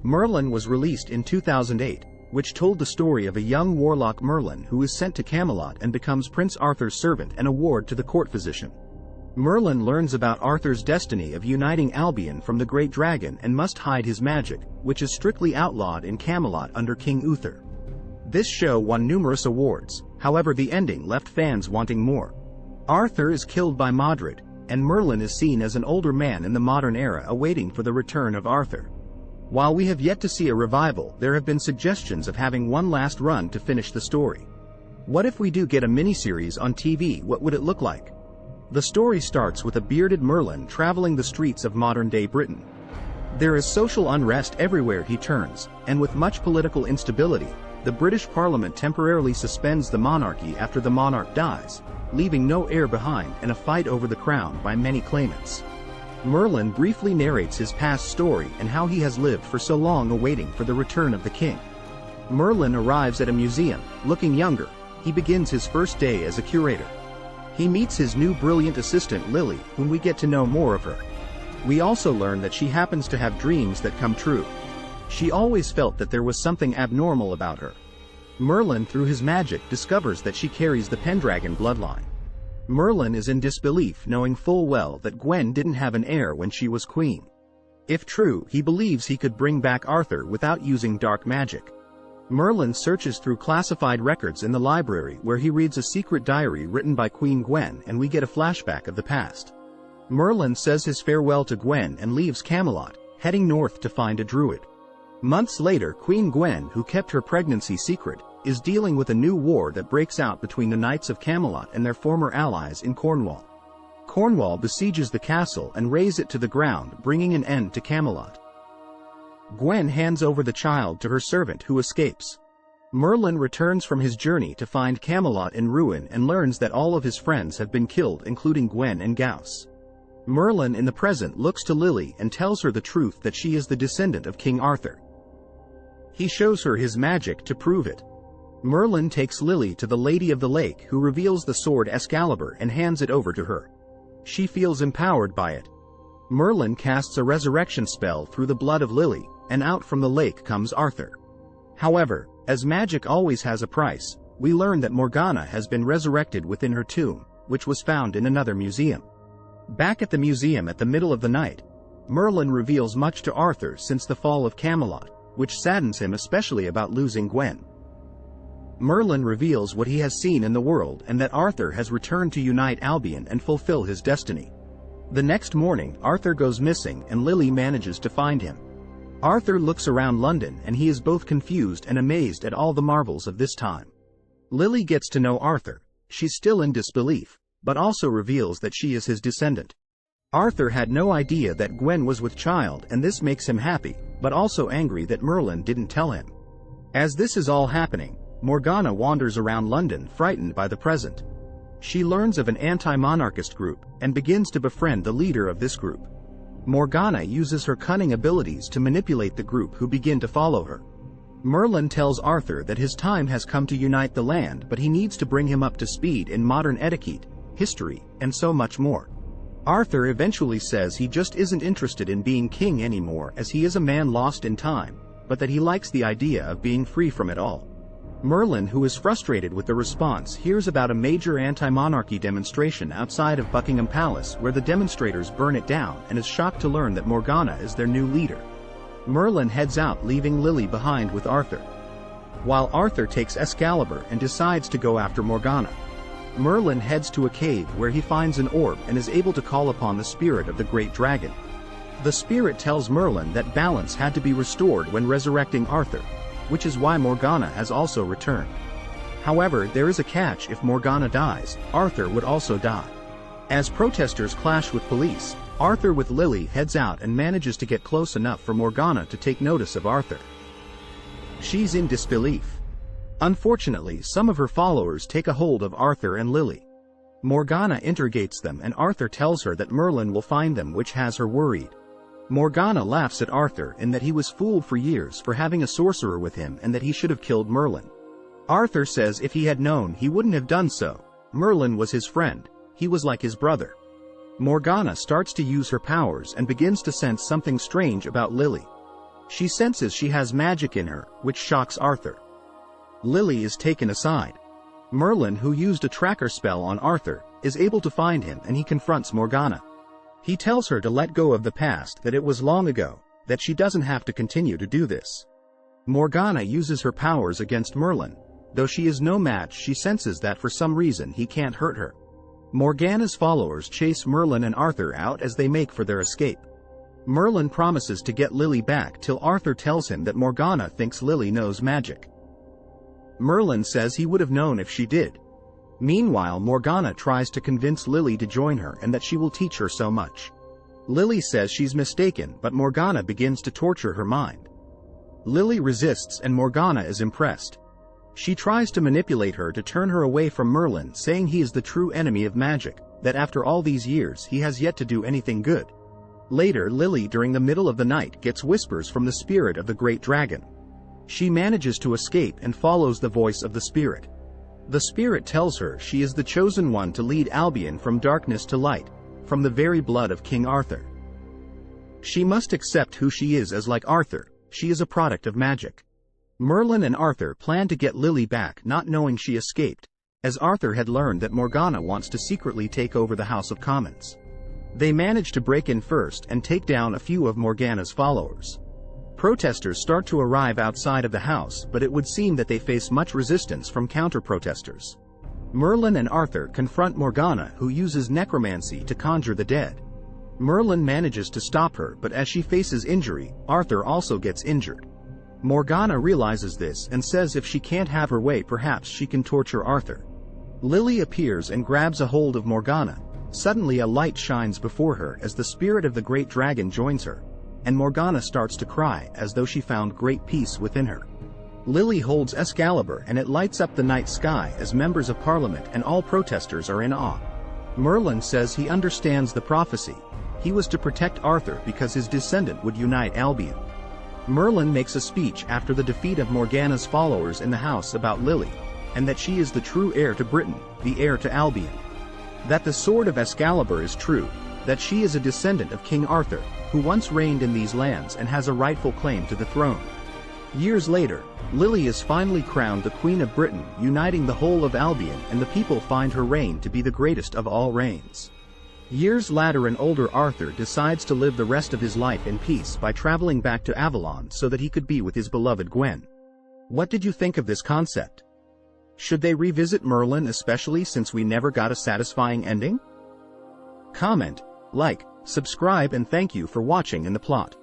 Merlin was released in 2008, which told the story of a young warlock Merlin who is sent to Camelot and becomes Prince Arthur's servant and a ward to the court physician. Merlin learns about Arthur's destiny of uniting Albion from the great dragon and must hide his magic, which is strictly outlawed in Camelot under King Uther. This show won numerous awards, however the ending left fans wanting more. Arthur is killed by Modred, and Merlin is seen as an older man in the modern era awaiting for the return of Arthur. While we have yet to see a revival, there have been suggestions of having one last run to finish the story. What if we do get a miniseries on TV? What would it look like? The story starts with a bearded Merlin traveling the streets of modern-day Britain. There is social unrest everywhere he turns, and with much political instability, the British Parliament temporarily suspends the monarchy after the monarch dies, leaving no heir behind and a fight over the crown by many claimants. Merlin briefly narrates his past story and how he has lived for so long awaiting for the return of the king. Merlin arrives at a museum, looking younger. He begins his first day as a curator. He meets his new brilliant assistant Lily, whom we get to know more of her. We also learn that she happens to have dreams that come true. She always felt that there was something abnormal about her. Merlin, through his magic, discovers that she carries the Pendragon bloodline. Merlin is in disbelief, knowing full well that Gwen didn't have an heir when she was queen. If true, he believes he could bring back Arthur without using dark magic. Merlin searches through classified records in the library where he reads a secret diary written by Queen Gwen, and we get a flashback of the past. Merlin says his farewell to Gwen and leaves Camelot, heading north to find a druid. Months later, Queen Gwen, who kept her pregnancy secret, is dealing with a new war that breaks out between the Knights of Camelot and their former allies in Cornwall. Cornwall besieges the castle and raze it to the ground, bringing an end to Camelot. Gwen hands over the child to her servant, who escapes. Merlin returns from his journey to find Camelot in ruin and learns that all of his friends have been killed, including Gwen and Gauis. Merlin in the present looks to Lily and tells her the truth that she is the descendant of King Arthur. He shows her his magic to prove it. Merlin takes Lily to the Lady of the Lake, who reveals the sword Excalibur and hands it over to her. She feels empowered by it. Merlin casts a resurrection spell through the blood of Lily, and out from the lake comes Arthur. However, as magic always has a price, we learn that Morgana has been resurrected within her tomb, which was found in another museum. Back at the museum at the middle of the night, Merlin reveals much to Arthur since the fall of Camelot, which saddens him especially about losing Gwen. Merlin reveals what he has seen in the world and that Arthur has returned to unite Albion and fulfill his destiny. The next morning, Arthur goes missing and Lily manages to find him. Arthur looks around London and he is both confused and amazed at all the marvels of this time. Lily gets to know Arthur. She's still in disbelief, but also reveals that she is his descendant. Arthur had no idea that Gwen was with child, and this makes him happy, but also angry that Merlin didn't tell him. As this is all happening, Morgana wanders around London frightened by the present. She learns of an anti-monarchist group and begins to befriend the leader of this group. Morgana uses her cunning abilities to manipulate the group, who begin to follow her. Merlin tells Arthur that his time has come to unite the land, but he needs to bring him up to speed in modern etiquette, history, and so much more. Arthur eventually says he just isn't interested in being king anymore, as he is a man lost in time, but that he likes the idea of being free from it all. Merlin, who is frustrated with the response, hears about a major anti-monarchy demonstration outside of Buckingham Palace where the demonstrators burn it down, and is shocked to learn that Morgana is their new leader. Merlin heads out, leaving Lily behind with Arthur. While Arthur takes Excalibur and decides to go after Morgana, Merlin heads to a cave where he finds an orb and is able to call upon the spirit of the great dragon. The spirit tells Merlin that balance had to be restored when resurrecting Arthur, which is why Morgana has also returned. However, there is a catch: if Morgana dies, Arthur would also die. As protesters clash with police, Arthur with Lily heads out and manages to get close enough for Morgana to take notice of Arthur. She's in disbelief. Unfortunately, some of her followers take a hold of Arthur and Lily. Morgana interrogates them and Arthur tells her that Merlin will find them, which has her worried. Morgana laughs at Arthur in that he was fooled for years for having a sorcerer with him and that he should have killed Merlin. Arthur says if he had known, he wouldn't have done so. Merlin was his friend. He was like his brother. Morgana starts to use her powers and begins to sense something strange about Lily. She senses she has magic in her, which shocks Arthur. Lily is taken aside. Merlin, who used a tracker spell on Arthur, is able to find him and he confronts Morgana. He tells her to let go of the past, that it was long ago, that she doesn't have to continue to do this. Morgana uses her powers against Merlin. Though she is no match, she senses that for some reason he can't hurt her. Morgana's followers chase Merlin and Arthur out as they make for their escape. Merlin promises to get Lily back till Arthur tells him that Morgana thinks Lily knows magic. Merlin says he would have known if she did. Meanwhile, Morgana tries to convince Lily to join her and that she will teach her so much. Lily says she's mistaken, but Morgana begins to torture her mind. Lily resists and Morgana is impressed. She tries to manipulate her to turn her away from Merlin, saying he is the true enemy of magic, that after all these years he has yet to do anything good. Later, Lily during the middle of the night gets whispers from the spirit of the great dragon. She manages to escape and follows the voice of the spirit. The spirit tells her she is the chosen one to lead Albion from darkness to light, from the very blood of King Arthur. She must accept who she is, as like Arthur, she is a product of magic. Merlin and Arthur plan to get Lily back, not knowing she escaped, as Arthur had learned that Morgana wants to secretly take over the House of Commons. They manage to break in first and take down a few of Morgana's followers. Protesters start to arrive outside of the house, but it would seem that they face much resistance from counter-protesters. Merlin and Arthur confront Morgana, who uses necromancy to conjure the dead. Merlin manages to stop her, but as she faces injury, Arthur also gets injured. Morgana realizes this and says if she can't have her way, perhaps she can torture Arthur. Lily appears and grabs a hold of Morgana. Suddenly a light shines before her as the spirit of the great dragon joins her, and Morgana starts to cry as though she found great peace within her. Lily holds Excalibur and it lights up the night sky as members of Parliament and all protesters are in awe. Merlin says he understands the prophecy. He was to protect Arthur because his descendant would unite Albion. Merlin makes a speech after the defeat of Morgana's followers in the house about Lily, and that she is the true heir to Britain, the heir to Albion. That the sword of Excalibur is true, that she is a descendant of King Arthur, who once reigned in these lands and has a rightful claim to the throne. Years later, Lily is finally crowned the Queen of Britain, uniting the whole of Albion, and the people find her reign to be the greatest of all reigns. Years later, an older Arthur decides to live the rest of his life in peace by traveling back to Avalon so that he could be with his beloved Gwen. What did you think of this concept? Should they revisit Merlin, especially since we never got a satisfying ending? Comment, like, subscribe, and thank you for watching In the Plot.